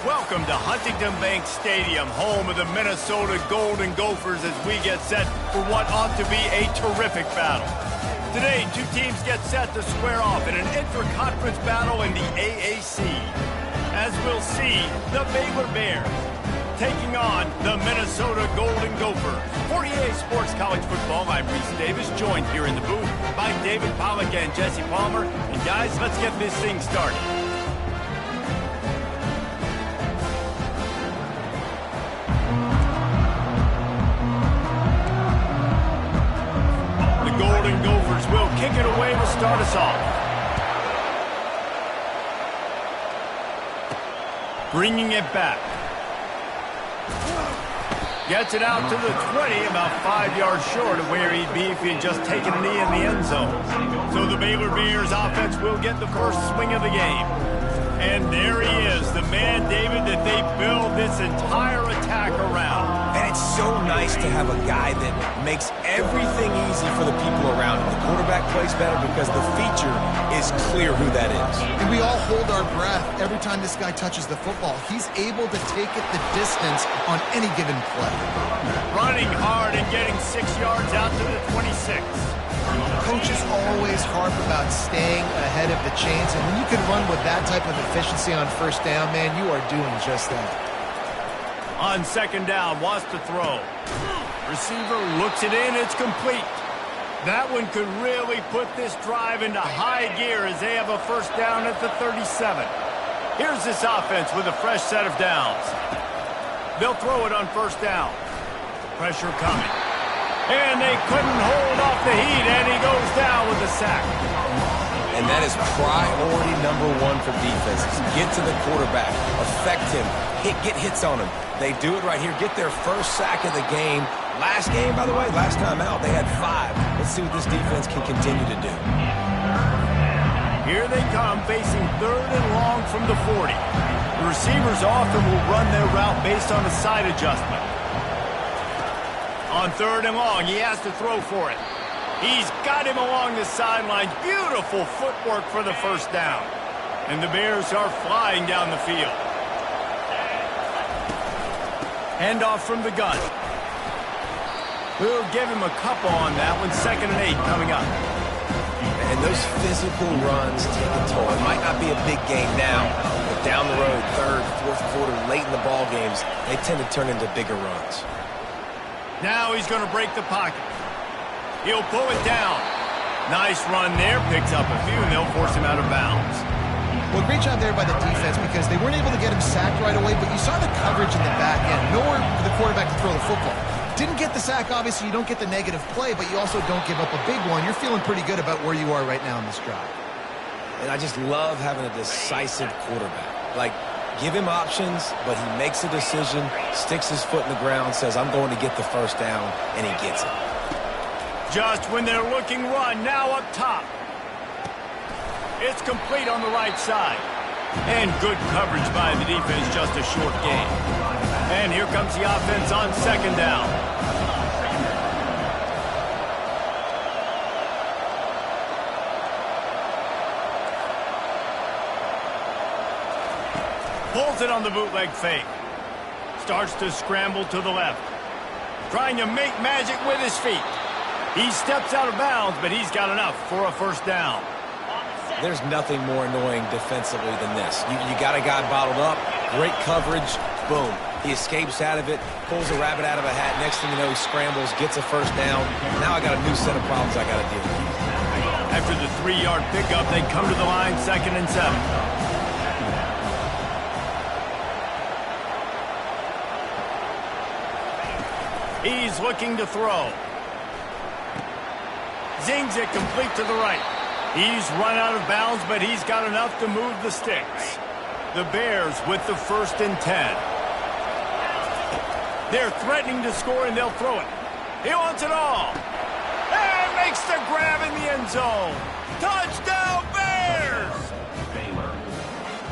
Welcome to Huntington Bank Stadium, home of the Minnesota Golden Gophers, as we get set for what ought to be a terrific battle. Today, two teams get set to square off in an intra-conference battle in the AAC. As we'll see, the Baylor Bears taking on the Minnesota Golden Gophers. For EA Sports College Football, I'm Reese Davis, joined here in the booth by David Pollack and Jesse Palmer. And guys, let's get this thing started. The Golden Gophers will kick it away to start us off. Bringing it back. Gets it out to the 20, about 5 yards short of where he'd be if he had just taken a knee in the end zone. So the Baylor Bears offense will get the first swing of the game. And there he is, the man, David, that they build this entire attack around. And it's so nice to have a guy that makes everything easy for the people around him. The quarterback plays better because the feature is clear who that is. And we all hold our breath every time this guy touches the football. He's able to take it the distance on any given play. Running hard and getting 6 yards out to the 26. Coaches always harp about staying ahead of the chains, and when you can run with that type of efficiency on first down, man, you are doing just that. On second down, wants to throw. Receiver looks it in, it's complete. That one could really put this drive into high gear as they have a first down at the 37. Here's this offense with a fresh set of downs. They'll throw it on first down. Pressure coming. And they couldn't hold off the heat, and he goes down with a sack. And that is priority number one for defenses. Get to the quarterback, affect him, get hits on him. They do it right here, get their first sack of the game. Last game, by the way, last time out, they had 5. Let's see what this defense can continue to do. Here they come, facing third and long from the 40. The receivers often will run their route based on a side adjustment. On third and long, he has to throw for it. He's got him along the sidelines. Beautiful footwork for the first down. And the Bears are flying down the field. Handoff from the gun. We'll give him a couple on that one. 2nd and 8 coming up. And those physical runs take a toll. It might not be a big game now, but down the road, third, fourth quarter, late in the ball games, they tend to turn into bigger runs. Now he's going to break the pocket. He'll pull it down. Nice run there. Picks up a few, and they'll force him out of bounds. Well, great job there by the defense because they weren't able to get him sacked right away, but you saw the coverage in the back end. Nowhere for the quarterback to throw the football. Didn't get the sack, obviously. You don't get the negative play, but you also don't give up a big one. You're feeling pretty good about where you are right now in this drive. And I just love having a decisive quarterback. Like, give him options, but he makes a decision, sticks his foot in the ground, says, I'm going to get the first down, and he gets it. Just when they're looking run, now up top. It's complete on the right side. And good coverage by the defense, just a short gain. And here comes the offense on second down. Pulls it on the bootleg fake. Starts to scramble to the left. Trying to make magic with his feet. He steps out of bounds, but he's got enough for a first down. There's nothing more annoying defensively than this. You got a guy bottled up, great coverage, boom. He escapes out of it, pulls a rabbit out of a hat. Next thing you know, he scrambles, gets a first down. Now I got a new set of problems I got to deal with. After the 3-yard pickup, they come to the line, 2nd and 7. He's looking to throw. Zings it complete to the right. He's run out of bounds, but he's got enough to move the sticks. The Bears with the 1st and 10. They're threatening to score, and they'll throw it. He wants it all. And makes the grab in the end zone. Touchdown, Bears!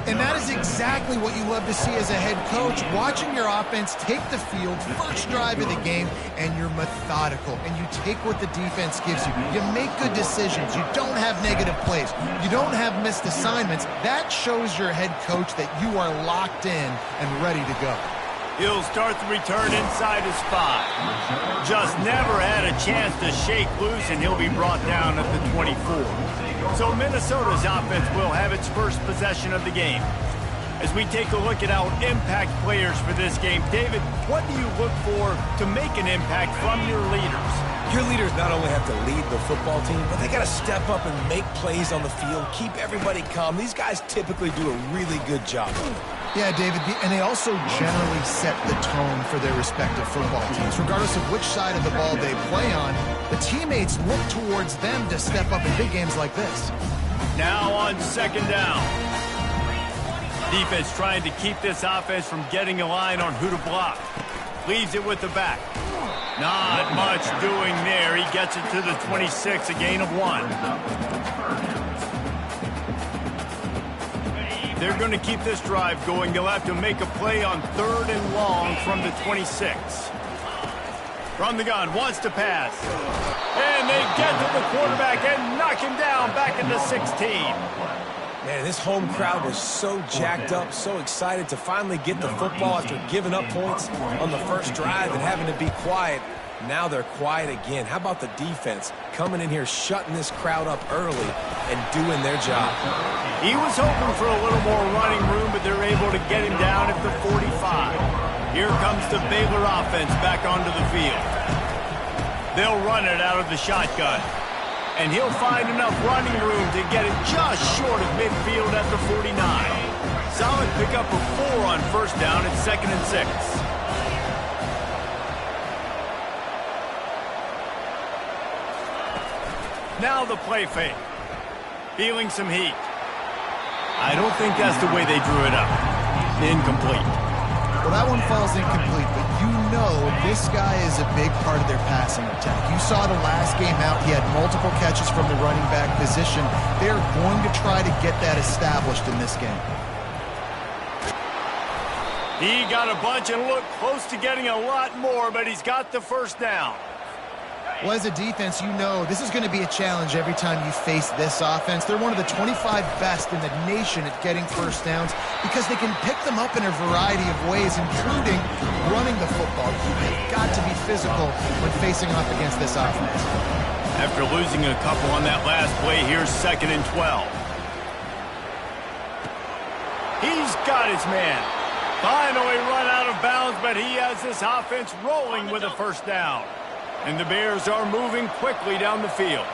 And that is exactly what you love to see as a head coach, watching your offense take the field, first drive of the game, and you're methodical, and you take what the defense gives you. You make good decisions. You don't have negative plays. You don't have missed assignments. That shows your head coach that you are locked in and ready to go. He'll start the return inside his 5. Just never had a chance to shake loose, and he'll be brought down at the 24. So Minnesota's offense will have its first possession of the game. As we take a look at our impact players for this game, David, what do you look for to make an impact from your leaders? Your leaders not only have to lead the football team, but they got to step up and make plays on the field, keep everybody calm. These guys typically do a really good job. Yeah, David, and they also generally set the tone for their respective football teams. Regardless of which side of the ball they play on, the teammates look towards them to step up in big games like this. Now on second down. Defense trying to keep this offense from getting a line on who to block. Leaves it with the back. Not much doing there. He gets it to the 26, a gain of 1. They're going to keep this drive going. They'll have to make a play on 3rd and long from the 26. From the gun, wants to pass. And they get to the quarterback and knock him down back into 16. Man, this home crowd was so jacked up, so excited to finally get the football after giving up points on the first drive and having to be quiet. Now they're quiet again. How about the defense coming in here, shutting this crowd up early and doing their job? He was hoping for a little more running room, but they're able to get him down at the 45. Here comes the Baylor offense back onto the field. They'll run it out of the shotgun. And he'll find enough running room to get it just short of midfield at the 49. Solid pickup of 4 on first down at 2nd and 6. Now the play fake. Feeling some heat. I don't think that's the way they drew it up. Incomplete. Well, that one falls incomplete, but you know this guy is a big part of their passing attack. You saw the last game out. He had multiple catches from the running back position. They're going to try to get that established in this game. He got a bunch and looked close to getting a lot more, but he's got the first down. Well, as a defense, you know this is going to be a challenge every time you face this offense. They're one of the 25 best in the nation at getting first downs because they can pick them up in a variety of ways, including running the football. You've got to be physical when facing off against this offense. After losing a couple on that last play, here's 2nd and 12. He's got his man. Finally run out of bounds, but he has this offense rolling with a first down. And the Bears are moving quickly down the field.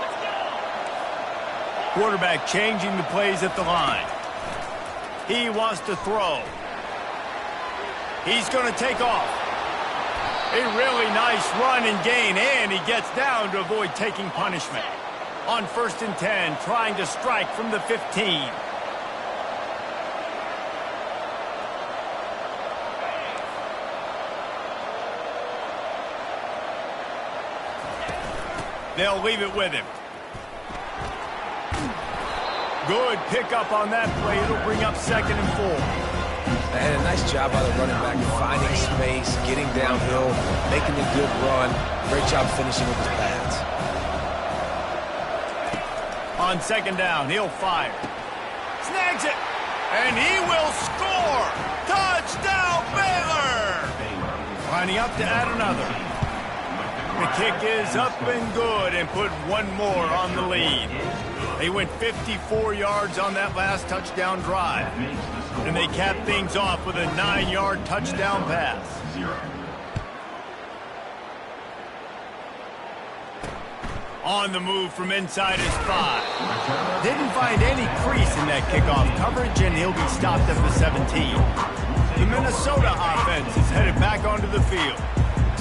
Quarterback changing the plays at the line. He wants to throw. He's going to take off. A really nice run and gain, and he gets down to avoid taking punishment. On 1st and 10, trying to strike from the 15. They'll leave it with him. Good pickup on that play. It'll bring up 2nd and 4. And a nice job by the running back finding space, getting downhill, making a good run. Great job finishing with his pads. On 2nd down, he'll fire. Snags it. And he will score. Touchdown, Baylor. Lining up to add another. The kick is up and good and put one more on the lead. They went 54 yards on that last touchdown drive. And they capped things off with a 9-yard touchdown pass. On the move from inside his 5. Didn't find any crease in that kickoff coverage, and he'll be stopped at the 17. The Minnesota offense is headed back onto the field.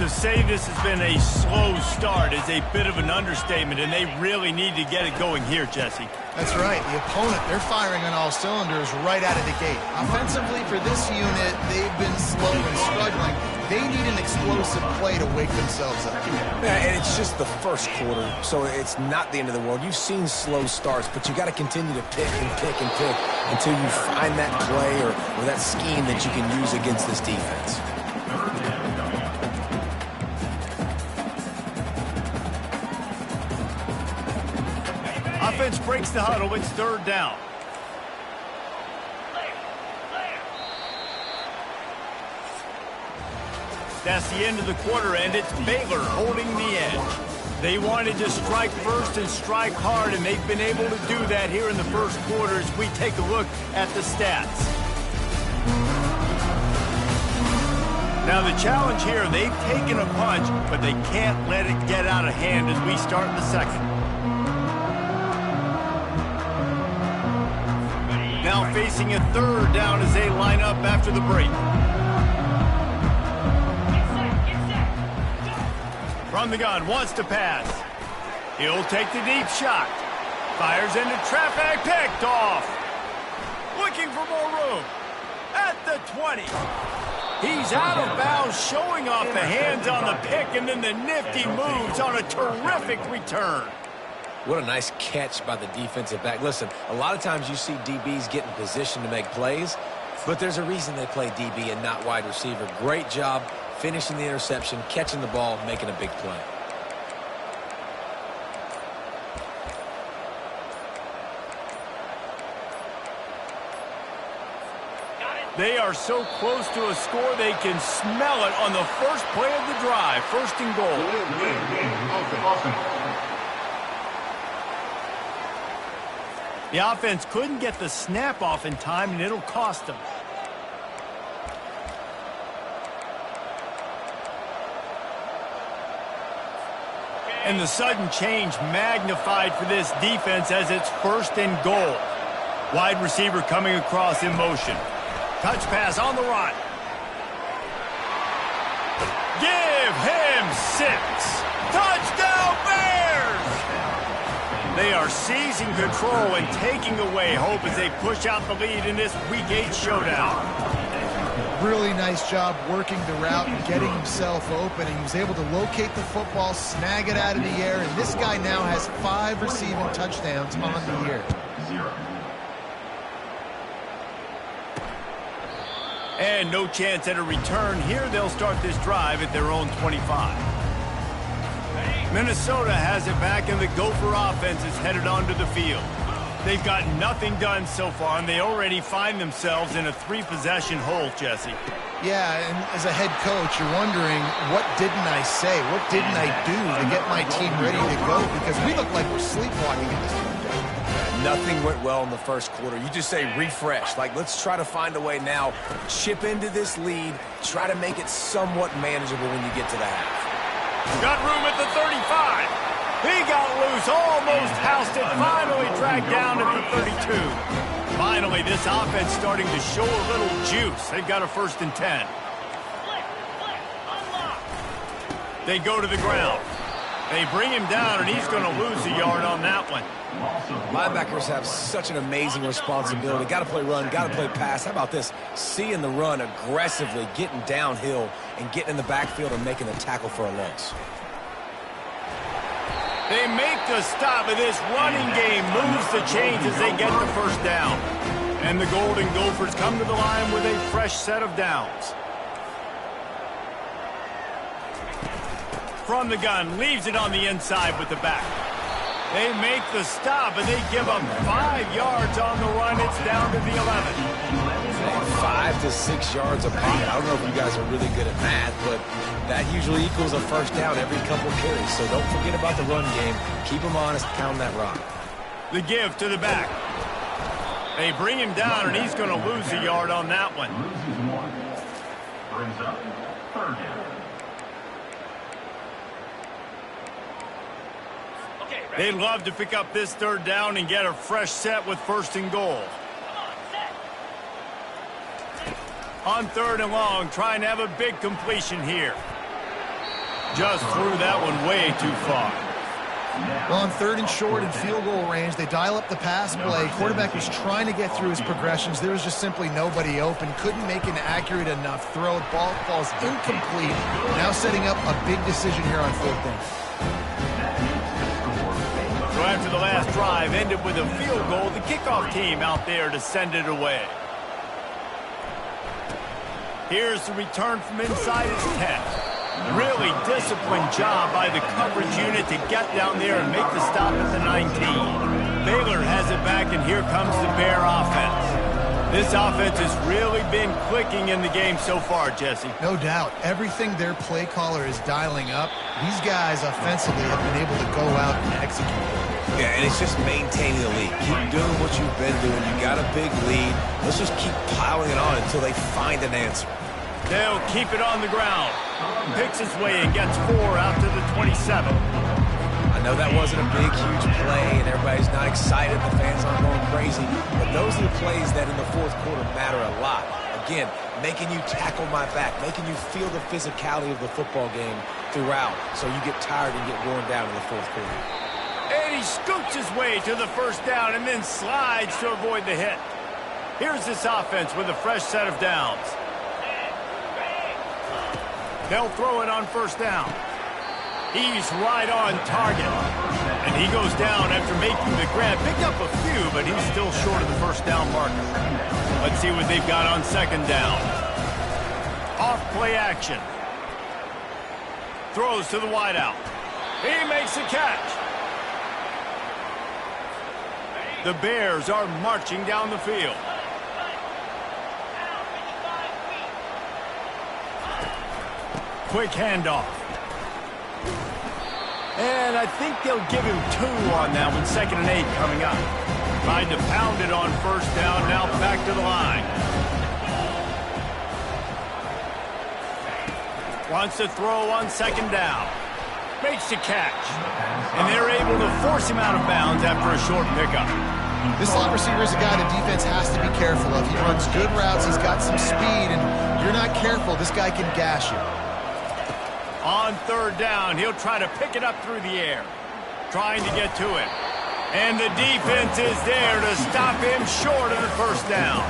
To say this has been a slow start is a bit of an understatement, and they really need to get it going here, Jesse. That's right. The opponent, they're firing on all cylinders right out of the gate. Offensively, for this unit, they've been slow and struggling. They need an explosive play to wake themselves up. Yeah, and it's just the first quarter, so it's not the end of the world. You've seen slow starts, but you got to continue to pick and pick and pick until you find that play or that scheme that you can use against this defense. Offense breaks the huddle. It's third down. That's the end of the quarter, and it's Baylor holding the edge. They wanted to strike first and strike hard, and they've been able to do that here in the first quarter as we take a look at the stats. Now the challenge here, they've taken a punch, but they can't let it get out of hand as we start the second. Now facing a third down as they line up after the break. From the gun, wants to pass. He'll take the deep shot. Fires into traffic, picked off. Looking for more room. At the 20. He's out of bounds, showing off the hands on the pick, and then the nifty moves on a terrific return. What a nice catch by the defensive back. Listen, a lot of times you see DBs get in position to make plays, but there's a reason they play DB and not wide receiver. Great job finishing the interception, catching the ball, making a big play. They are so close to a score, they can smell it on the first play of the drive. First and goal. The offense couldn't get the snap off in time, and it'll cost them. And the sudden change magnified for this defense as it's first and goal. Wide receiver coming across in motion. Touch pass on the run. Give him 6. Touchdown Bears! They are seizing control and taking away hope as they push out the lead in this Week 8 showdown. Really nice job working the route and getting himself open. And he was able to locate the football, snag it out of the air, and this guy now has 5 receiving touchdowns on the year. And no chance at a return here. They'll start this drive at their own 25. Minnesota has it back, and the Gopher offense is headed onto the field. They've got nothing done so far, and they already find themselves in a 3-possession hole, Jesse. Yeah, and as a head coach, you're wondering, what didn't I say? What didn't I do to get my team ready to go? Because we look like we're sleepwalking in this one. Nothing went well in the first quarter. You just say refresh. Like, let's try to find a way now. Chip into this lead. Try to make it somewhat manageable when you get to the half. Got room at the 35. He got loose, almost housed it, finally dragged down at the 32. Finally, this offense starting to show a little juice. They've got a 1st and 10. They go to the ground. They bring him down, and he's going to lose a yard on that one. Linebackers have such an amazing responsibility. Got to play run, got to play pass. How about this? Seeing the run aggressively, getting downhill, and getting in the backfield and making the tackle for a loss. They make the stop, and this running game moves the chains as they get the first down. And the Golden Gophers come to the line with a fresh set of downs. From the gun, leaves it on the inside with the back. They make the stop, and they give up 5 yards on the run. It's down to the 11. 5 to 6 yards a pop. I don't know if you guys are really good at math, but that usually equals a first down every couple carries. So don't forget about the run game. Keep them honest, pound that rock. The give to the back. They bring him down, and he's going to lose a yard on that one. Brings up 3rd down. They'd love to pick up this 3rd down and get a fresh set with 1st and goal. On 3rd and long, trying to have a big completion here. Just threw that one way too far. Well, on 3rd and short and field goal range, they dial up the pass play. Quarterback was trying to get through his progressions. There was just simply nobody open. Couldn't make an accurate enough throw. Ball falls incomplete. Now setting up a big decision here on 4th down. So after the last drive ended with a field goal, the kickoff team out there to send it away. Here's the return from inside his 10. Really disciplined job by the coverage unit to get down there and make the stop at the 19. Baylor has it back, and here comes the Bear offense. This offense has really been clicking in the game so far, Jesse. No doubt. Everything their play caller is dialing up, these guys offensively have been able to go out and execute. Yeah, and it's just maintaining the lead. Keep doing what you've been doing. You got a big lead. Let's just keep piling it on until they find an answer. They'll keep it on the ground. Picks his way and gets 4 out to the 27. I know that wasn't a big, huge play, and everybody's not excited. The fans aren't going crazy. But those are the plays that in the 4th quarter matter a lot. Again, making you tackle my back, making you feel the physicality of the football game throughout, so you get tired and get worn down in the 4th quarter. And he scoots his way to the 1st down and then slides to avoid the hit. Here's this offense with a fresh set of downs. They'll throw it on 1st down. He's right on target. And he goes down after making the grab. Picked up a few, but he's still short of the 1st down marker. Let's see what they've got on 2nd down. Off play action. Throws to the wideout. He makes the catch. The Bears are marching down the field. Quick handoff. And I think they'll give him 2 on that one. 2nd and 8 coming up. Tried to pound it on 1st down. Now back to the line. Wants to throw on 2nd down. Makes the catch. And they're able to force him out of bounds after a short pickup. This slot receiver is a guy the defense has to be careful of. He runs good routes. He's got some speed. And if you're not careful, this guy can gash you. On 3rd down, he'll try to pick it up through the air. Trying to get to it. And the defense is there to stop him short of the 1st down.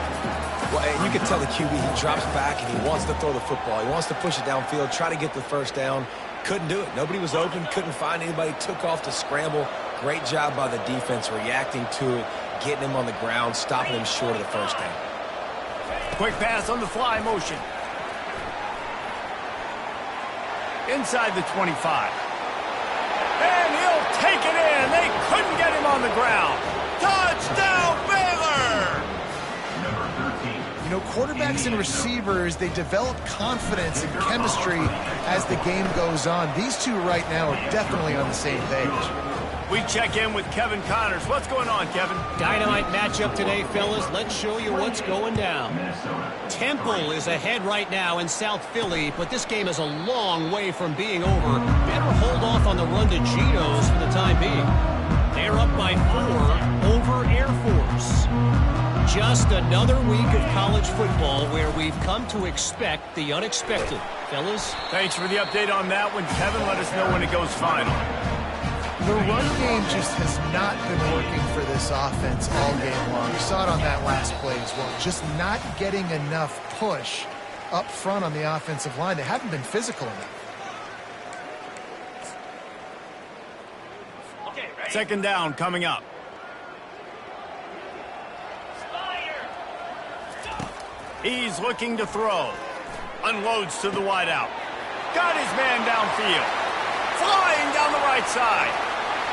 Well, and you can tell the QB, he drops back and he wants to throw the football. He wants to push it downfield, try to get the 1st down. Couldn't do it. Nobody was open, couldn't find anybody, took off to scramble. Great job by the defense reacting to it, getting him on the ground, stopping him short of the 1st down. Quick pass on the fly motion. Inside the 25. And he'll take it in. They couldn't get him on the ground. Touchdown, Baylor! You know, quarterbacks and receivers, they develop confidence and chemistry as the game goes on. These two right now are definitely on the same page. We check in with Kevin Connors. What's going on, Kevin? Dynamite matchup today, fellas. Let's show you what's going down. Temple is ahead right now in South Philly, but this game is a long way from being over. Better hold off on the run to Geno's for the time being. They're up by 4 over Air Force. Just another week of college football where we've come to expect the unexpected. Fellas? Thanks for the update on that one, Kevin. Let us know when it goes final. The run game just has not been working for this offense all game long. You saw it on that last play as well. Just not getting enough push up front on the offensive line. They haven't been physical enough. 2nd down coming up. He's looking to throw. Unloads to the wideout. Got his man downfield. Flying down the right side.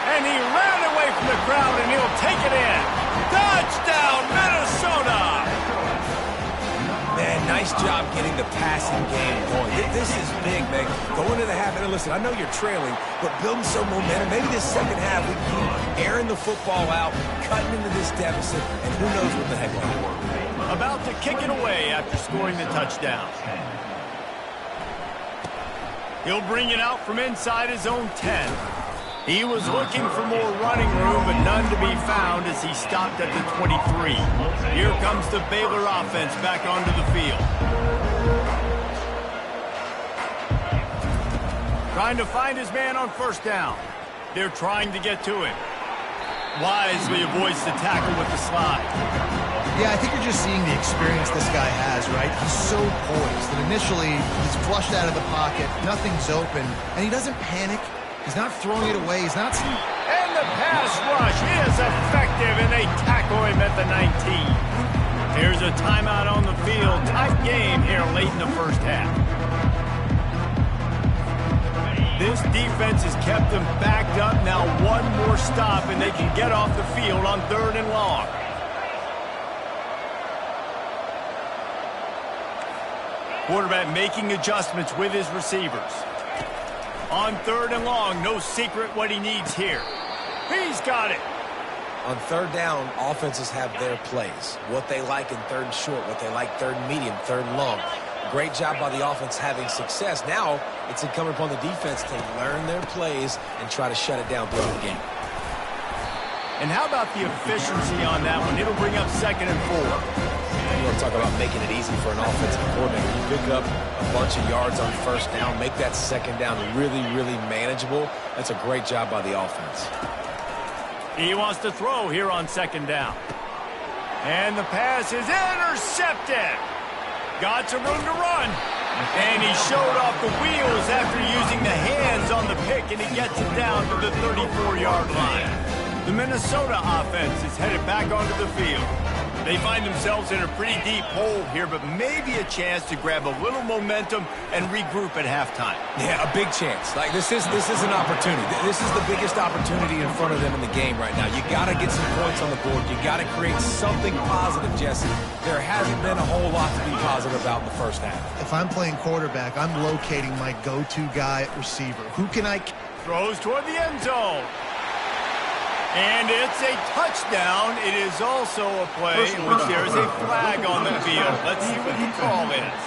And he ran away from the crowd, and he'll take it in. Touchdown, Minnesota! Man, nice job getting the passing game going. This is big, man. Going into the half, and listen, I know you're trailing, but building some momentum. Maybe this 2nd half, we can keep airing the football out, cutting into this deficit, and who knows what the heck will happen. About to kick it away after scoring the touchdown. He'll bring it out from inside his own 10. He was looking for more running room, but none to be found as he stopped at the 23. Here comes the Baylor offense back onto the field. Trying to find his man on first down. They're trying to get to him. Wisely avoids the tackle with the slide. Yeah, I think you're just seeing the experience this guy has, right? He's so poised that initially he's flushed out of the pocket, nothing's open, and he doesn't panic. He's not throwing it away. He's not... And the pass rush is effective, and they tackle him at the 19. Here's a timeout on the field. Tight game here late in the first half. This defense has kept them backed up. Now one more stop, and they can get off the field on 3rd and long. Quarterback making adjustments with his receivers. On 3rd and long, no secret what he needs here. He's got it. On 3rd down, offenses have their plays. What they like in 3rd and short, what they like 3rd and medium, 3rd and long. Great job by the offense having success. Now it's incumbent upon the defense to learn their plays and try to shut it down throughout the game. And how about the efficiency on that one? It'll bring up 2nd and 4. You want to talk about making it easy for an offensive coordinator. You pick up a bunch of yards on 1st down, make that 2nd down really, really manageable. That's a great job by the offense. He wants to throw here on 2nd down. And the pass is intercepted. Got some room to run. And he showed off the wheels after using the hands on the pick, and he gets it down to the 34-yard line. The Minnesota offense is headed back onto the field. They find themselves in a pretty deep hole here, but maybe a chance to grab a little momentum and regroup at halftime. Yeah, a big chance. Like this is an opportunity. This is the biggest opportunity in front of them in the game right now. You got to get some points on the board. You got to create something positive, Jesse. There hasn't been a whole lot to be positive about in the first half. If I'm playing quarterback, I'm locating my go-to guy at receiver. Who can I... Throws toward the end zone. And it's a touchdown. It is also a play in which there is a flag on the field. Let's see what the call is.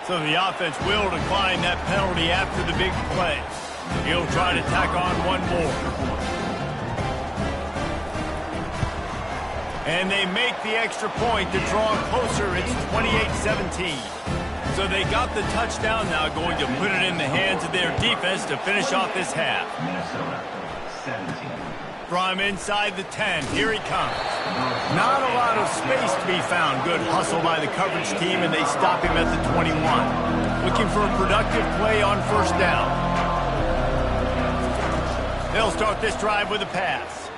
So the offense will decline that penalty after the big play. He'll try to tack on one more. And they make the extra point to draw closer. It's 28-17. So they got the touchdown, now going to put it in the hands of their defense to finish off this half. From inside the 10, here he comes. Not a lot of space to be found. Good hustle by the coverage team, and they stop him at the 21. Looking for a productive play on 1st down. They'll start this drive with a pass.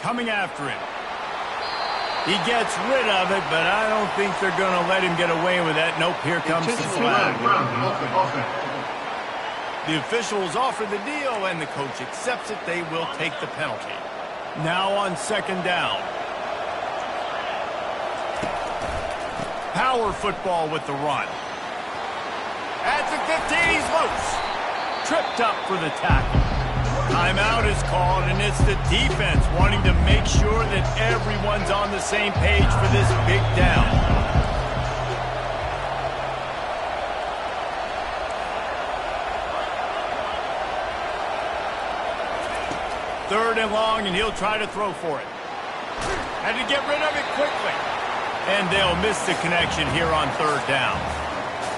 Coming after him. He gets rid of it, but I don't think they're going to let him get away with that. Nope, here comes the flag. The officials offer the deal, and the coach accepts it. They will take the penalty. Now on 2nd down. Power football with the run. At the 15, he's loose. Tripped up for the tackle. Timeout is called, and it's the defense wanting to make sure that everyone's on the same page for this big down. Third and long, and he'll try to throw for it. Had to get rid of it quickly. And they'll miss the connection here on 3rd down.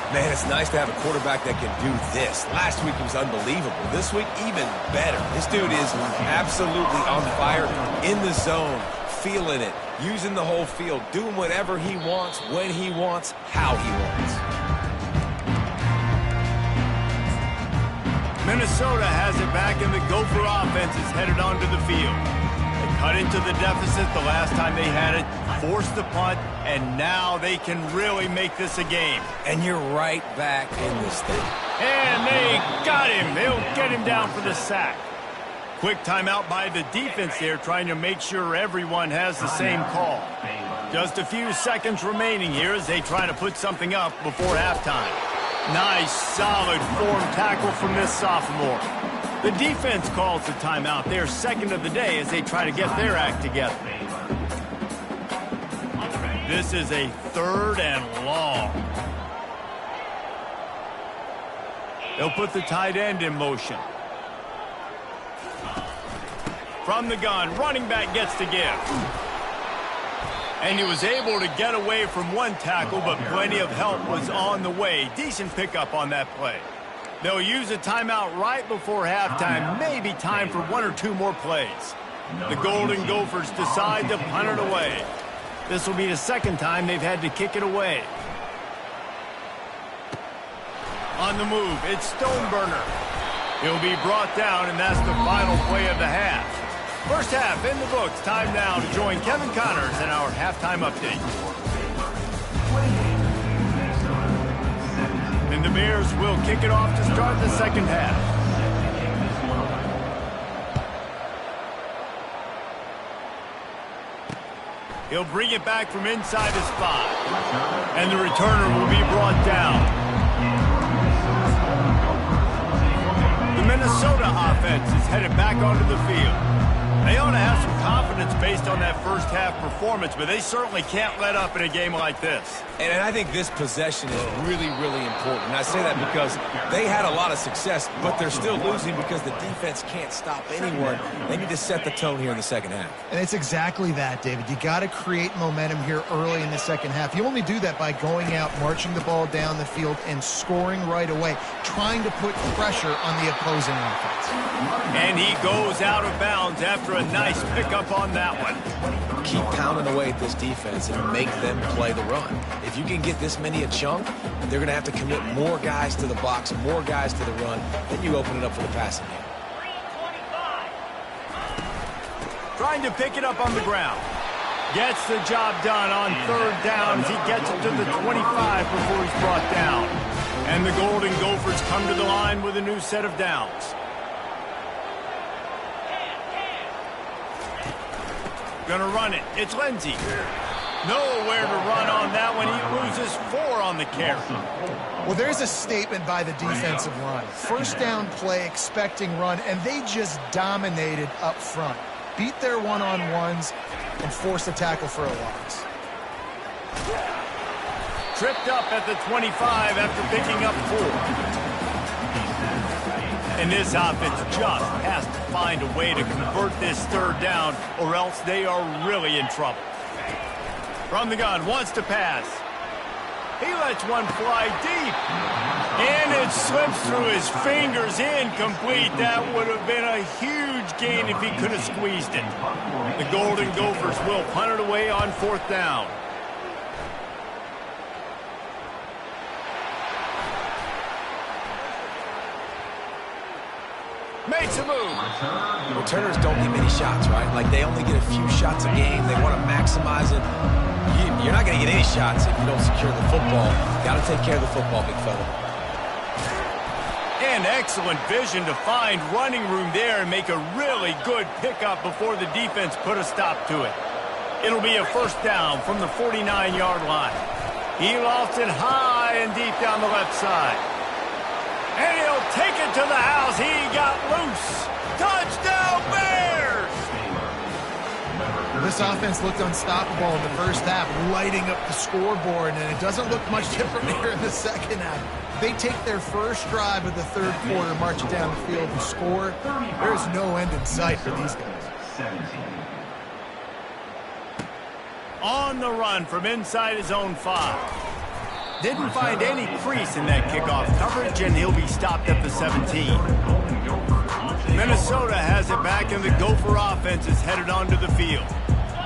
Man, it's nice to have a quarterback that can do this. Last week he was unbelievable. This week, even better. This dude is absolutely on fire, in the zone, feeling it, using the whole field, doing whatever he wants, when he wants, how he wants. Minnesota has it back, and the Gopher offense is headed onto the field. They cut into the deficit the last time they had it, forced the punt, and now they can really make this a game. And you're right back in this thing. And they got him. They'll get him down for the sack. Quick timeout by the defense there, trying to make sure everyone has the same call. Just a few seconds remaining here as they try to put something up before halftime. Nice, solid form tackle from this sophomore. The defense calls the timeout. They're 2nd of the day as they try to get their act together. This is a 3rd and long. They'll put the tight end in motion. From the gun, running back gets to give. And he was able to get away from one tackle, but plenty of help was on the way. Decent pickup on that play. They'll use a timeout right before halftime. Maybe time for one or two more plays. The Golden Gophers decide to punt it away. This will be the second time they've had to kick it away. On the move, it's Stoneburner. He'll be brought down, and that's the final play of the half. First half in the books. Time now to join Kevin Connors in our halftime update. And the Bears will kick it off to start the second half. He'll bring it back from inside his 5. And the returner will be brought down. The Minnesota offense is headed back onto the field. They ought to have some confidence based on that first half performance, but they certainly can't let up in a game like this. And I think this possession is really, really important. And I say that because they had a lot of success, but they're still losing because the defense can't stop anyone. They need to set the tone here in the second half. And it's exactly that, David. You got to create momentum here early in the second half. You only do that by going out, marching the ball down the field, and scoring right away, trying to put pressure on the opposing offense. And he goes out of bounds after a nice pickup on that one. Keep pounding away at this defense and make them play the run. If you can get this many a chunk, they're going to have to commit more guys to the box, more guys to the run. Then you open it up for the passing game. Trying to pick it up on the ground. Gets the job done on third down as he gets it to the 25 before he's brought down. And the Golden Gophers come to the line with a new set of downs. Gonna run it. It's Lindsey. Nowhere to run on that one. He loses 4 on the carry. Well, there's a statement by the defensive line. First down play, expecting run, and they just dominated up front. Beat their one-on-ones and forced a tackle for a loss. Tripped up at the 25 after picking up 4. And this offense just has to find a way to convert this third down, or else they are really in trouble. From the gun, wants to pass. He lets one fly deep. And it slips through his fingers, incomplete. That would have been a huge gain if he could have squeezed it. The Golden Gophers will punt it away on fourth down. Makes a move. Returners don't get many shots, right? Like, they only get a few shots a game. They want to maximize it. You're not going to get any shots if you don't secure the football. Got to take care of the football, big fella. And excellent vision to find running room there and make a really good pickup before the defense put a stop to it. It'll be a first down from the 49-yard line. He lofts it high and deep down the left side. And he'll take it to the house. He got loose. Touchdown, Bears! This offense looked unstoppable in the first half, lighting up the scoreboard, and it doesn't look much different here in the second half. They take their first drive of the third quarter, march down the field and score. There's no end in sight for these guys. On the run from inside his own 5. Didn't find any crease in that kickoff coverage, and he'll be stopped at the 17. Minnesota has it back, and the Gopher offense is headed onto the field.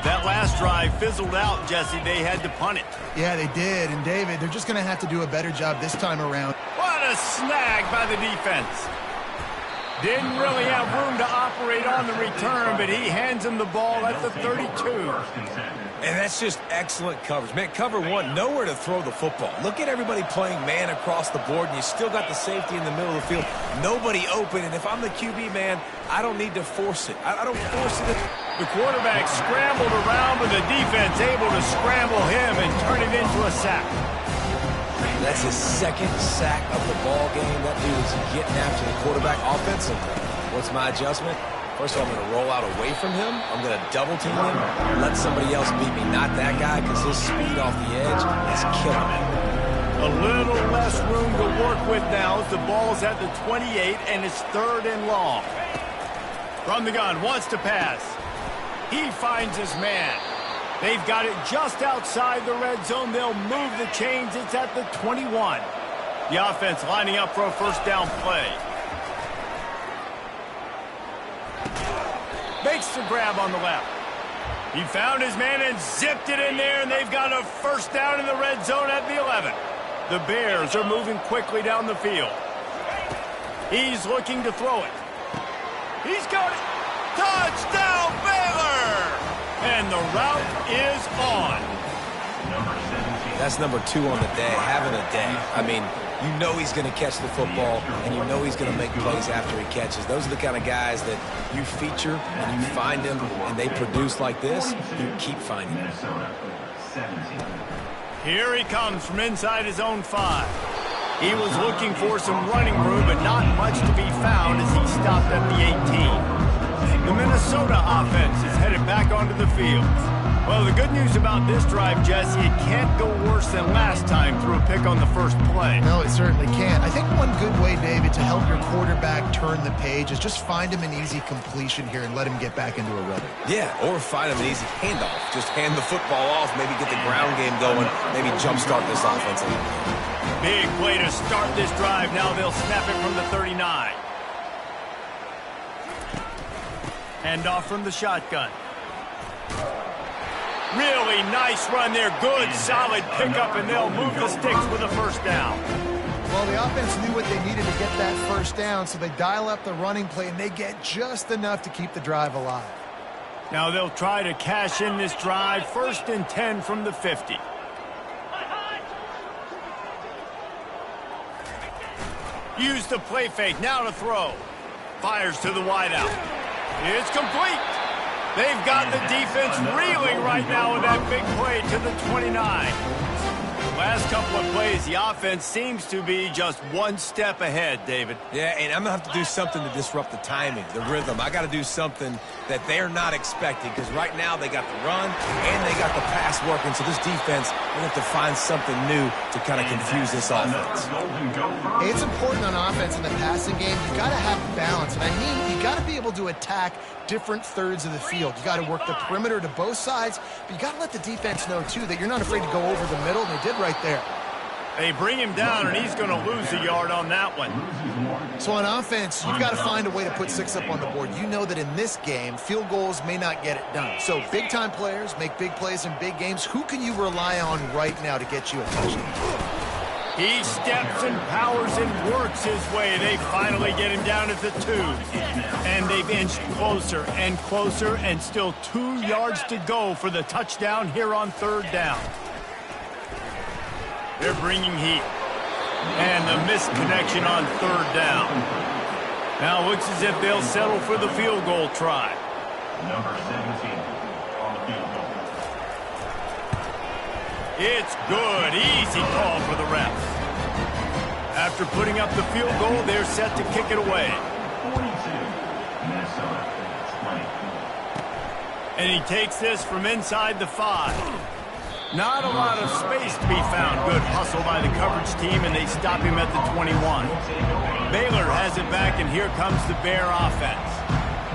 That last drive fizzled out, Jesse. They had to punt it. Yeah, they did. And, David, they're just going to have to do a better job this time around. What a snag by the defense. Didn't really have room to operate on the return, but he hands him the ball at the 32. And that's just excellent coverage. Man, cover one, nowhere to throw the football. Look at everybody playing man across the board, and you still got the safety in the middle of the field. Nobody open, and if I'm the QB, man, I don't need to force it. I don't force it. The quarterback scrambled around, but the defense able to scramble him and turn it into a sack. That's his second sack of the ball game. That dude is getting after the quarterback offensively. What's my adjustment? First of all, I'm going to roll out away from him. I'm going to double team him, let somebody else beat me, not that guy, because his speed off the edge is killing me. A little less room to work with now as the ball's at the 28 and it's third and long. From the gun, wants to pass. He finds his man. They've got it just outside the red zone. They'll move the chains. It's at the 21. The offense lining up for a first down play. Makes the grab on the left. He found his man and zipped it in there, and they've got a first down in the red zone at the 11. The Bears are moving quickly down the field. He's looking to throw it. He's got it. Touchdown, Baylor! And the route is on. That's number 2 on the day, having a day. I mean, you know he's going to catch the football, and you know he's going to make plays after he catches. Those are the kind of guys that you feature, and you find them, and they produce like this. You keep finding them. Here he comes from inside his own 5. He was looking for some running room, but not much to be found as he stopped at the 18. The Minnesota offense is headed back onto the field. Well, the good news about this drive, Jesse, it can't go worse than last time through a pick on the first play. No, it certainly can't. I think one good way, David, to help your quarterback turn the page is just find him an easy completion here and let him get back into a rhythm. Yeah, or find him an easy handoff. Just hand the football off, maybe get the ground game going, maybe jumpstart this offense a little bit. Big play to start this drive. Now they'll snap it from the 39. Hand off from the shotgun. Really nice run there. Good, solid pickup, and they'll move the sticks with a first down. Well, the offense knew what they needed to get that first down, so they dial up the running play, and they get just enough to keep the drive alive. Now they'll try to cash in this drive. 1st and 10 from the 50. Use the play fake. Now to throw. Fires to the wideout. It's complete. They've got the defense reeling right now with that big play to the 29. Last couple of plays, the offense seems to be just one step ahead, David. Yeah, and I'm going to have to do something to disrupt the timing, the rhythm. I got to do something that they're not expecting, because right now they got the run and they got the pass working. So this defense, they have to find something new to kind of confuse this offense. Hey, it's important on offense in the passing game. You got to have balance, and I mean, you got to be able to attack different thirds of the field. You got to work the perimeter to both sides, but you got to let the defense know too that you're not afraid to go over the middle, and they did right there. They bring him down, and he's going to lose a yard on that one. So on offense, you've got to find a way to put 6 up on the board. You know that in this game, field goals may not get it done. So big-time players make big plays in big games. Who can you rely on right now to get you a touchdown? He steps and powers and works his way. They finally get him down at the 2. And they've inched closer and closer, and still 2 yards to go for the touchdown here on 3rd down. They're bringing heat. And the misconnection on 3rd down. Now looks as if they'll settle for the field goal try. Number 17 on the field goal. It's good. Easy call for the refs. After putting up the field goal, they're set to kick it away. 42, Minnesota, 20. And he takes this from inside the 5. Not a lot of space to be found. Good hustle by the coverage team, and they stop him at the 21. Baylor has it back, and here comes the Bear offense.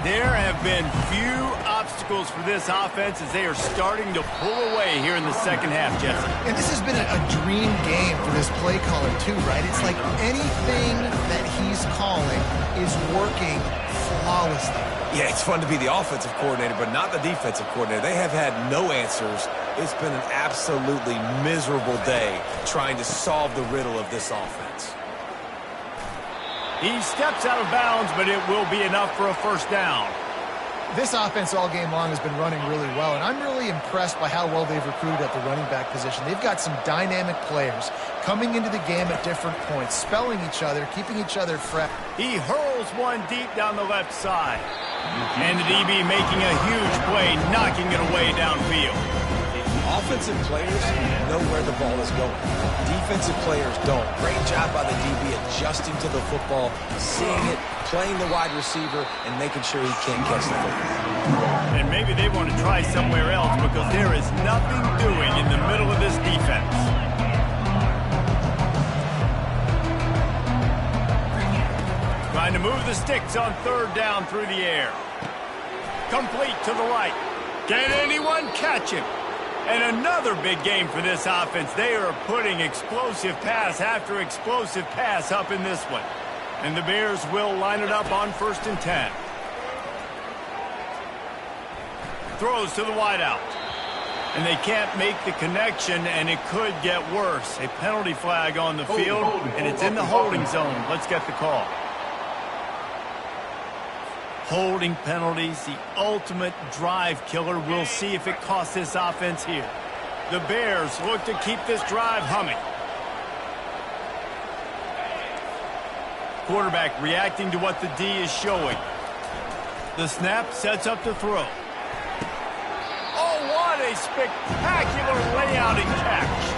There have been few obstacles for this offense as they are starting to pull away here in the second half, Jesse. And this has been a dream game for this play caller too, right? It's like anything that he's calling is working flawlessly. Yeah, it's fun to be the offensive coordinator, but not the defensive coordinator. They have had no answers. It's been an absolutely miserable day trying to solve the riddle of this offense. He steps out of bounds, but it will be enough for a first down. This offense all game long has been running really well, and I'm really impressed by how well they've recruited at the running back position. They've got some dynamic players coming into the game at different points, spelling each other, keeping each other fresh. He hurls one deep down the left side. And the DB making a huge play, knocking it away downfield. Offensive players know where the ball is going. Defensive players don't. Great job by the DB adjusting to the football, seeing it, playing the wide receiver, and making sure he can't catch the football. And maybe they want to try somewhere else because there is nothing doing in the middle of this defense. Trying to move the sticks on 3rd down through the air. Complete to the right. Can anyone catch him? And another big game for this offense. They are putting explosive pass after explosive pass up in this one. And the Bears will line it up on 1st and 10. Throws to the wideout. And they can't make the connection, and it could get worse. A penalty flag on the field, and it's in the holding zone. Let's get the call. Holding penalties, the ultimate drive killer. We'll see if it costs this offense here. The Bears look to keep this drive humming. Quarterback reacting to what the D is showing. The snap sets up the throw. Oh, what a spectacular layout and catch.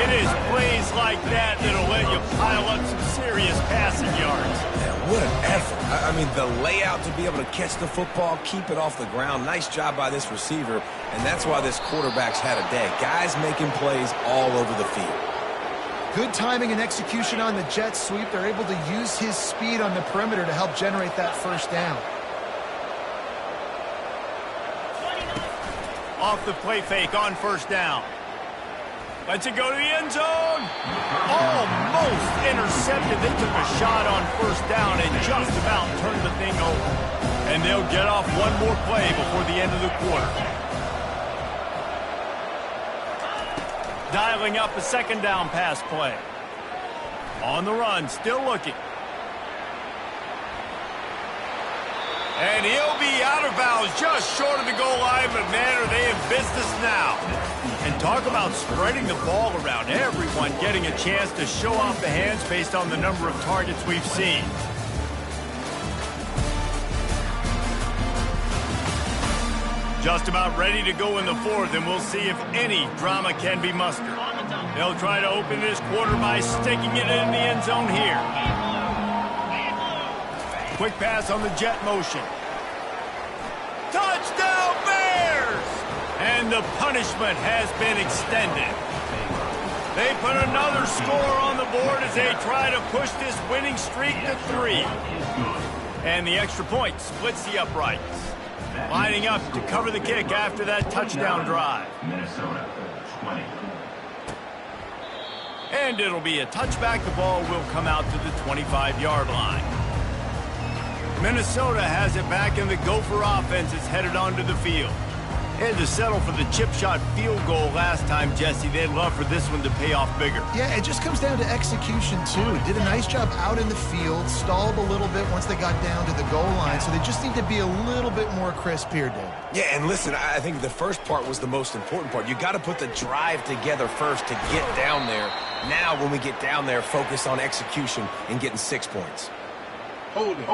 It is plays like that that'll let you pile up some serious passing yards. Man, what an effort. I mean, the layout to be able to catch the football, keep it off the ground. Nice job by this receiver, and that's why this quarterback's had a day. Guys making plays all over the field. Good timing and execution on the jet sweep. They're able to use his speed on the perimeter to help generate that 1st down. Off the play fake on 1st down. Lets it go to the end zone. Almost intercepted. They took a shot on 1st down and just about turned the thing over. And they'll get off one more play before the end of the quarter. Dialing up a 2nd down pass play. On the run, still looking. And he'll be out of bounds just short of the goal line, but man, are they in business now. And talk about spreading the ball around. Everyone getting a chance to show off the hands based on the number of targets we've seen. Just about ready to go in the 4th, and we'll see if any drama can be mustered. They'll try to open this quarter by sticking it in the end zone here. Quick pass on the jet motion. Touchdown Bears! And the punishment has been extended. They put another score on the board as they try to push this winning streak to 3. And the extra point splits the uprights. Lining up to cover the kick after that touchdown drive. Minnesota, 20. And it'll be a touchback. The ball will come out to the 25-yard line. Minnesota has it back, and the Gopher offense is headed onto the field. They had to settle for the chip shot field goal last time, Jesse. They'd love for this one to pay off bigger. Yeah, it just comes down to execution, too. Did a nice job out in the field, stalled a little bit once they got down to the goal line, so they just need to be a little bit more crisp here, Dave. Yeah, and listen, I think the first part was the most important part. You got to put the drive together first to get down there. Now, when we get down there, focus on execution and getting 6 points. Hold it.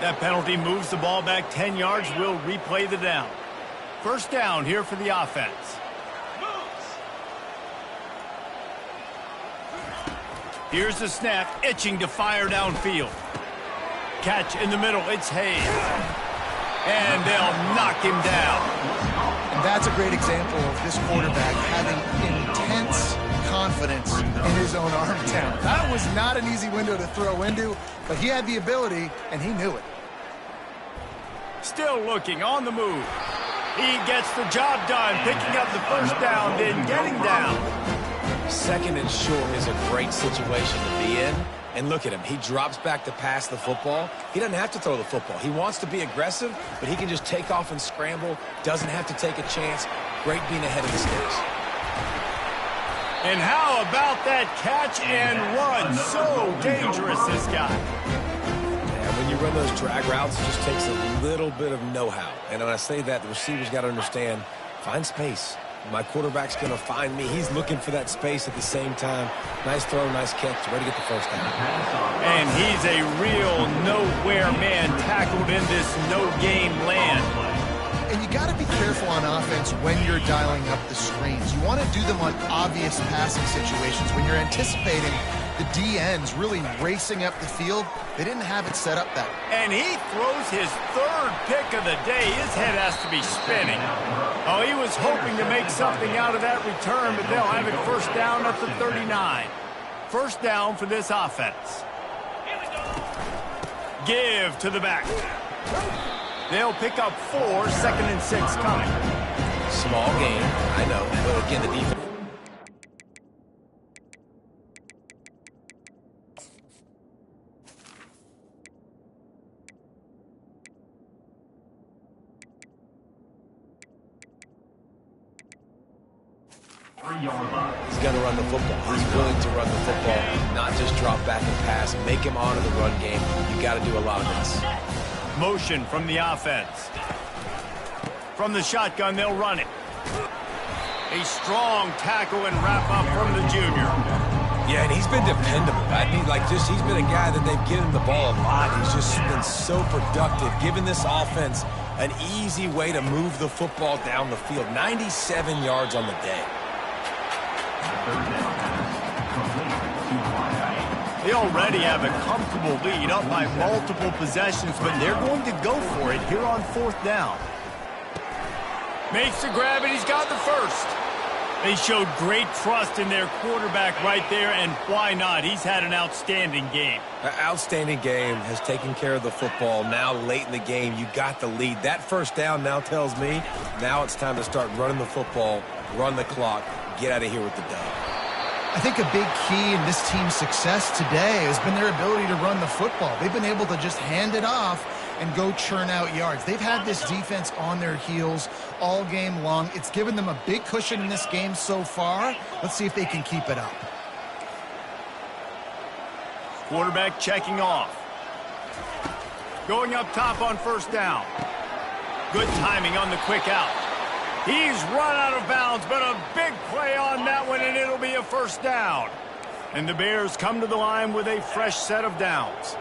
That penalty moves the ball back 10 yards. We'll replay the down. 1st down here for the offense. Here's the snap, itching to fire downfield. Catch in the middle, it's Hayes. And they'll knock him down. And that's a great example of this quarterback having intense confidence in his own arm talent. That was not an easy window to throw into, but he had the ability, and he knew it. Still looking on the move. He gets the job done, picking up the 1st down, then getting down. 2nd and short is a great situation to be in. And look at him. He drops back to pass the football. He doesn't have to throw the football. He wants to be aggressive, but he can just take off and scramble. Doesn't have to take a chance. Great being ahead of the sticks. And how about that catch and run? So dangerous, this guy. Yeah, when you run those drag routes, it just takes a little bit of know-how. And when I say that, the receiver's got to understand, find space. My quarterback's going to find me. He's looking for that space at the same time. Nice throw, nice catch. Ready to get the 1st down. And he's a real nowhere man tackled in this no-game land. And you got to be careful on offense when you're dialing up the screens. You want to do them on obvious passing situations. When you're anticipating the DNs really racing up the field, they didn't have it set up that way. And he throws his 3rd pick of the day. His head has to be spinning. Oh, he was hoping to make something out of that return, but they'll have it 1st down at the 39. 1st down for this offense. Give to the back. They'll pick up 4, 2nd and 6 coming. Small game, I know, but again, the defense. He's going to run the football. He's willing to run the football, not just drop back and pass, make him honor the run game. You got to do a lot of this. Motion from the offense. From the shotgun, they'll run it. A strong tackle and wrap up from the junior. Yeah, and he's been dependable. I mean, he's been a guy that they've given the ball a lot. He's just been so productive, giving this offense an easy way to move the football down the field. 97 yards on the day. They already have a comfortable lead, up by multiple possessions, but they're going to go for it here on 4th down. Makes the grab, and he's got the first. They showed great trust in their quarterback right there, and why not? He's had an outstanding game. An outstanding game, has taken care of the football. Now late in the game, you got the lead. That first down now tells me now it's time to start running the football, run the clock, get out of here with the dub. I think a big key in this team's success today has been their ability to run the football. They've been able to just hand it off and go churn out yards. They've had this defense on their heels all game long. It's given them a big cushion in this game so far. Let's see if they can keep it up. Quarterback checking off. Going up top on 1st down. Good timing on the quick out. He's run out of bounds, but a big play on that one, and it'll be a 1st down. And the Bears come to the line with a fresh set of downs.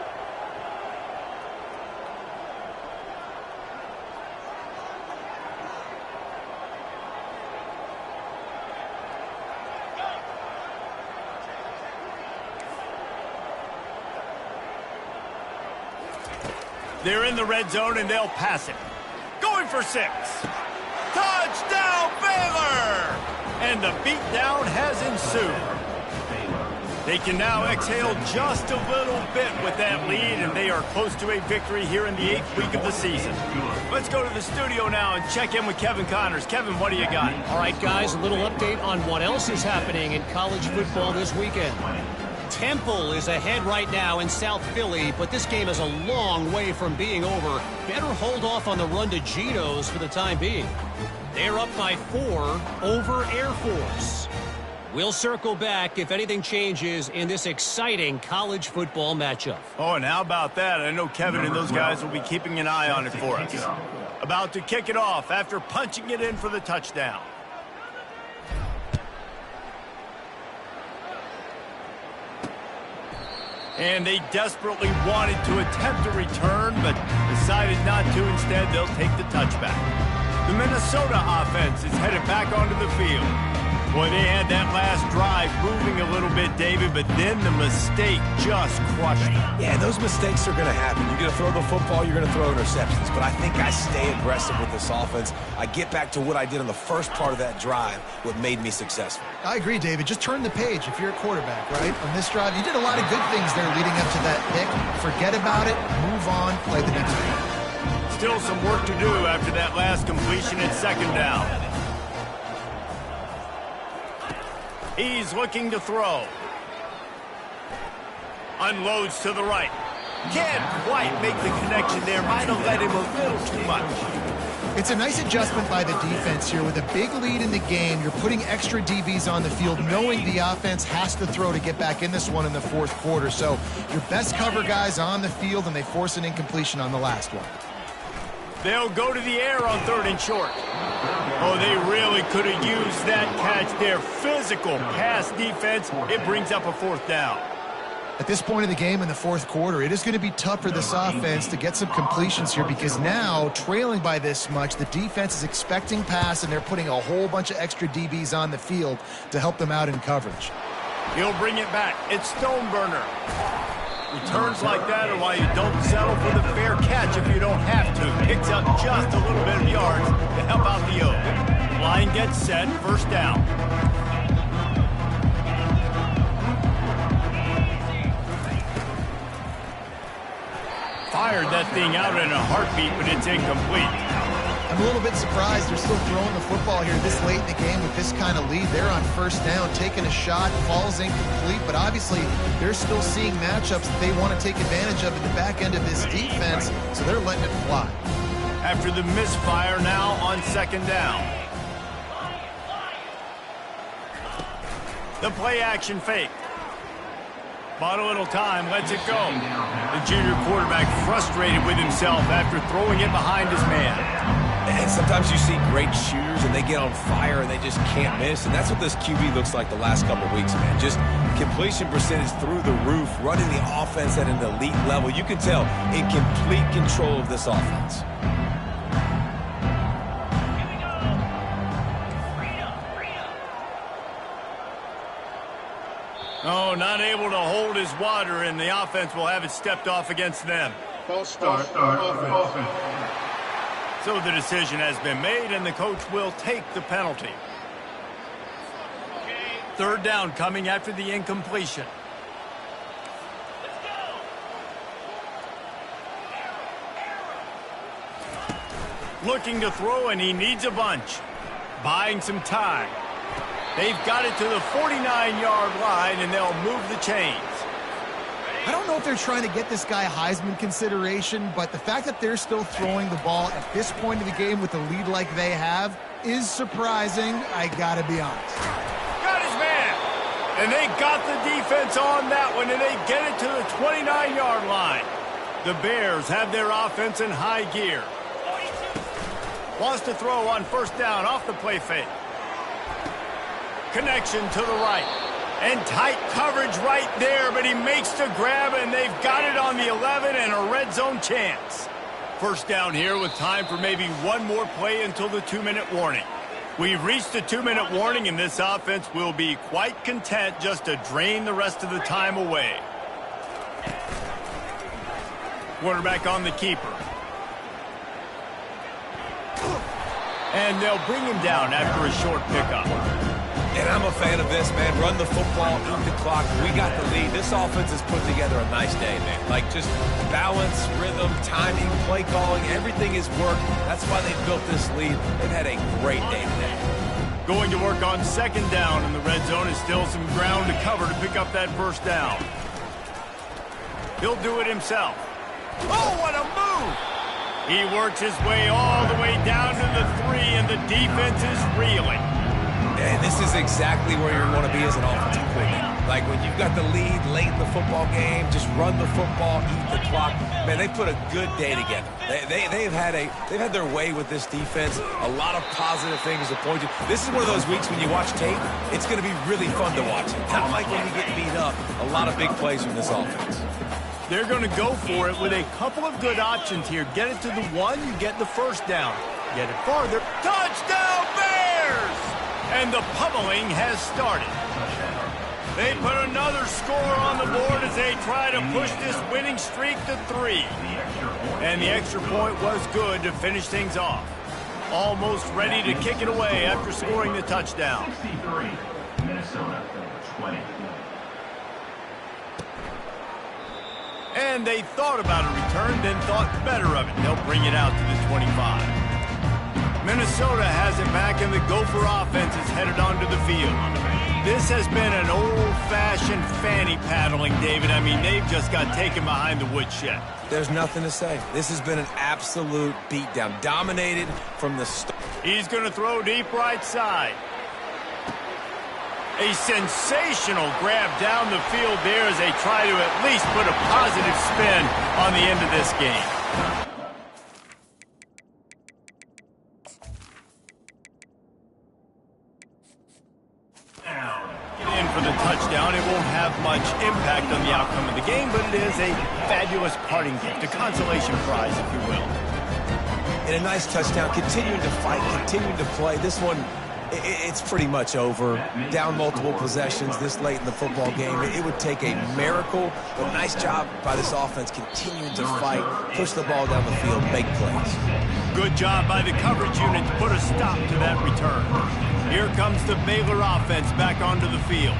They're in the red zone, and they'll pass it. Going for 6. Touchdown, Baylor! And the beatdown has ensued. They can now exhale just a little bit with that lead, and they are close to a victory here in the 8th week of the season. Let's go to the studio now and check in with Kevin Connors. Kevin, what do you got? All right, guys, a little update on what else is happening in college football this weekend. Temple is ahead right now in South Philly, but this game is a long way from being over. Better hold off on the run to Geno's for the time being. They're up by 4 over Air Force. We'll circle back if anything changes in this exciting college football matchup. Oh, and how about that? I know Kevin and those guys will be keeping an eye on it for us. About to kick it off after punching it in for the touchdown. And they desperately wanted to attempt a return, but decided not to. Instead, they'll take the touchback. The Minnesota offense is headed back onto the field. Boy, they had that last drive moving a little bit, David, but then the mistake just crushed them. Yeah, those mistakes are going to happen. You're going to throw the football, you're going to throw interceptions. But I think I stay aggressive with this offense. I get back to what I did on the first part of that drive, what made me successful. I agree, David. Just turn the page if you're a quarterback, right? On this drive, you did a lot of good things there leading up to that pick. Forget about it, move on, play the next game. Still some work to do after that last completion at 2nd down. He's looking to throw. Unloads to the right. Can't quite make the connection there. Might have led him a little too much. It's a nice adjustment by the defense here. With a big lead in the game, you're putting extra DBs on the field, knowing the offense has to throw to get back in this one in the 4th quarter. So your best cover guys on the field, and they force an incompletion on the last one. They'll go to the air on 3rd and short. Oh, they really could have used that catch there. Physical pass defense. It brings up a 4th down. At this point in the game in the 4th quarter, it is going to be tough for this offense to get some completions here, because now, trailing by this much, the defense is expecting pass, and they're putting a whole bunch of extra DBs on the field to help them out in coverage. He'll bring it back. It's Stoneburner. Returns like that are why you don't settle for the fair catch if you don't have to. Picks up just a little bit of yards to help out the O. Line gets set, 1st down. fired that thing out in a heartbeat, but it's incomplete. I'm a little bit surprised they're still throwing the football here this late in the game with this kind of lead. They're on first down, taking a shot, falls incomplete, but obviously they're still seeing matchups that they want to take advantage of in the back end of this defense, so they're letting it fly. After the misfire, now on second down. The play action fake. Bought a little time, lets it go. The junior quarterback frustrated with himself after throwing it behind his man. And sometimes you see great shooters and they get on fire and they just can't miss. And that's what this QB looks like the last couple of weeks, man. Just completion percentage through the roof, running the offense at an elite level. You can tell in complete control of this offense. Oh, not able to hold his water, and the offense will have it stepped off against them. False start. Offense. So the decision has been made, and the coach will take the penalty. Third down coming after the incompletion. Looking to throw, and he needs a bunch. Buying some time. They've got it to the 49-yard line, and they'll move the chains. I don't know if they're trying to get this guy Heisman consideration, but the fact that they're still throwing the ball at this point of the game with a lead like they have is surprising, I gotta be honest. Got his man! And they got the defense on that one, and they get it to the 29-yard line. The Bears have their offense in high gear. Wants to throw on first down off the play fake. Connection to the right. And tight coverage right there, but he makes the grab, and they've got it on the 11 and a red zone chance. First down here with time for maybe one more play until the 2-minute warning. We've reached the 2-minute warning, and this offense will be quite content just to drain the rest of the time away. Quarterback on the keeper. And they'll bring him down after a short pickup. And I'm a fan of this, man. Run the football, eat the clock. We got the lead. This offense has put together a nice day, man. Like, just balance, rhythm, timing, play calling, everything has worked. That's why they built this lead. They've had a great day today. Going to work on second down, and the red zone is still some ground to cover to pick up that first down. He'll do it himself. Oh, what a move! He works his way all the way down to the 3, and the defense is reeling. And this is exactly where you want to be as an offensive coordinator. Like, when you've got the lead late in the football game, just run the football, eat the clock. Man, they put a good day together. They've had their way with this defense. A lot of positive things to point to. This is one of those weeks when you watch tape, it's going to be really fun to watch. Not like when you get beat up. A lot of big plays from this offense. They're going to go for it with a couple of good options here. Get it to the 1, you get the first down. Get it farther. Touchdown, Bears! And the pummeling has started. They put another score on the board as they try to push this winning streak to 3. And the extra point was good to finish things off. Almost ready to kick it away after scoring the touchdown. 63, Minnesota 20. And they thought about a return, then thought better of it. They'll bring it out to the 25. Minnesota has it back, and the Gopher offense is headed onto the field. This has been an old-fashioned fanny paddling, David. I mean, they've just got taken behind the woodshed. There's nothing to say. This has been an absolute beatdown. Dominated from the start. He's going to throw deep right side. A sensational grab down the field there as they try to at least put a positive spin on the end of this game. In for the touchdown. It won't have much impact on the outcome of the game, but it is a fabulous parting gift, a consolation prize, if you will. And a nice touchdown, continuing to fight, continuing to play. This one, it's pretty much over. Down multiple possessions this late in the football game. It would take a miracle, but nice job by this offense continuing to fight, push the ball down the field, make plays. Good job by the coverage unit to put a stop to that return. Here comes the Baylor offense back onto the field.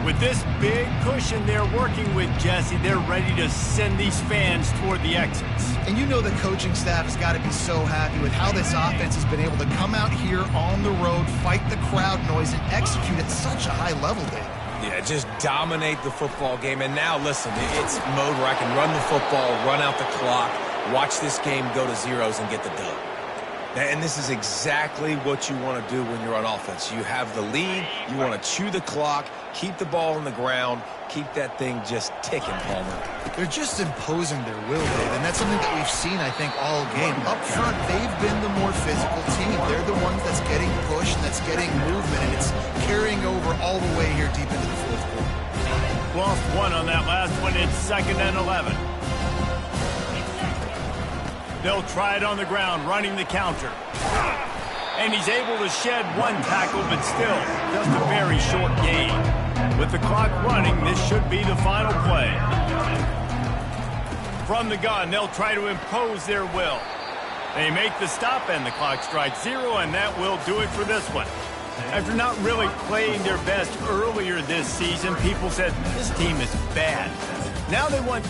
With this big cushion they're working with, Jesse, they're ready to send these fans toward the exits. And you know the coaching staff has got to be so happy with how this offense has been able to come out here on the road, fight the crowd noise, and execute at such a high level, Dave. Yeah, just dominate the football game. And now, listen, it's mode where I can run the football, run out the clock, watch this game go to zeros and get the dub. And this is exactly what you want to do when you're on offense. You have the lead, you want to chew the clock, keep the ball on the ground, keep that thing just ticking, Palmer. They're just imposing their will, Dave, and that's something that we've seen, I think, all game. Up front, they've been the more physical team. They're the ones that's getting pushed, that's getting movement, and it's carrying over all the way here deep into the fourth quarter. Lost one on that last one. It's 2nd and 11. They'll try it on the ground, running the counter. And he's able to shed one tackle, but still, just a very short gain. With the clock running, this should be the final play. From the gun, they'll try to impose their will. They make the stop, and the clock strikes 0, and that will do it for this one. After not really playing their best earlier this season, people said, this team is bad. Now they want